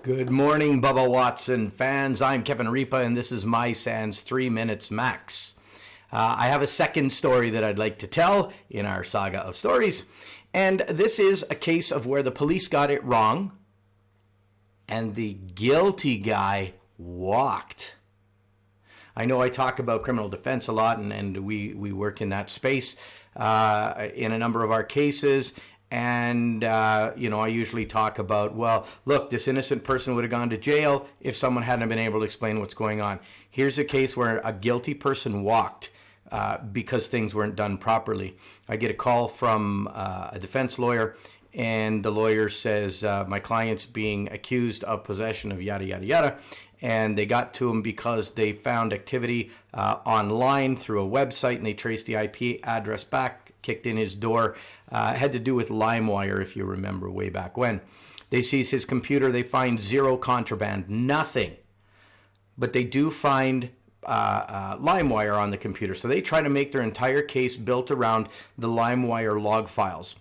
Good morning, Bubba Watson fans. I'm Kevin Ripa, and this is my Sans 3 Minutes Max. I have a second story that I'd like to tell in our saga of stories, and this is a case of where the police got it wrong, and the guilty guy walked. I know I talk about criminal defense a lot, and we work in that space in a number of our cases. And, I usually talk about, well, look, this innocent person would have gone to jail if someone hadn't been able to explain what's going on. Here's a case where a guilty person walked because things weren't done properly. I get a call from a defense lawyer, and the lawyer says, my client's being accused of possession of yada, yada, yada. And they got to him because they found activity online through a website, and they traced the IP address back, kicked in his door. Had to do with LimeWire, if you remember way back when. They seize his computer. They find zero contraband, nothing. But they do find LimeWire on the computer. So they try to make their entire case built around the LimeWire log files.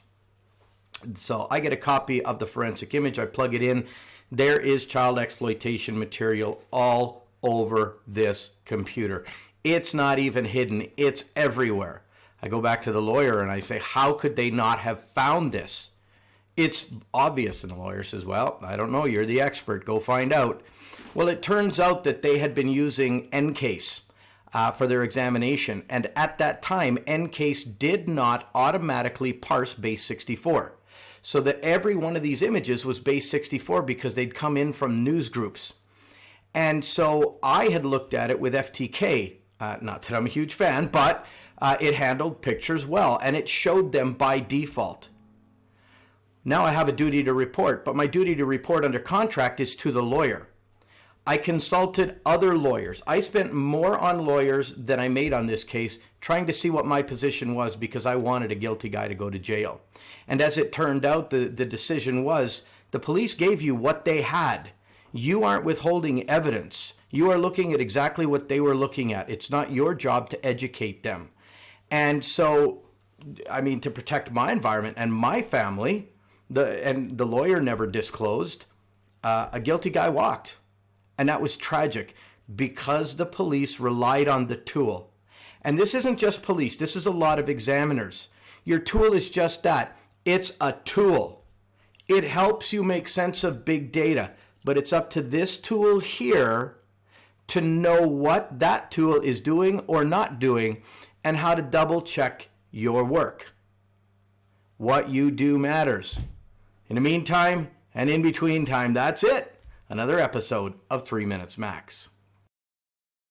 So I get a copy of the forensic image. I plug it in. There is child exploitation material all over this computer. It's not even hidden. It's everywhere. I go back to the lawyer and I say, how could they not have found this? It's obvious. And the lawyer says, well, I don't know. You're the expert. Go find out. Well, it turns out that they had been using NCASE for their examination. And at that time, NCASE did not automatically parse base 64. So that every one of these images was base 64 because they'd come in from news groups. And so I had looked at it with FTK. Not that I'm a huge fan, but it handled pictures well, and it showed them by default. Now I have a duty to report, but my duty to report under contract is to the lawyer. I consulted other lawyers. I spent more on lawyers than I made on this case, trying to see what my position was because I wanted a guilty guy to go to jail. And as it turned out, the decision was the police gave you what they had. You aren't withholding evidence. You are looking at exactly what they were looking at. It's not your job to educate them. And so, to protect my environment and my family, the lawyer never disclosed, a guilty guy walked. And that was tragic because the police relied on the tool. And this isn't just police. This is a lot of examiners. Your tool is just that. It's a tool. It helps you make sense of big data. But it's up to this tool here to know what that tool is doing or not doing and how to double check your work. What you do matters. In the meantime and in between time, that's it. Another episode of 3 Minutes Max.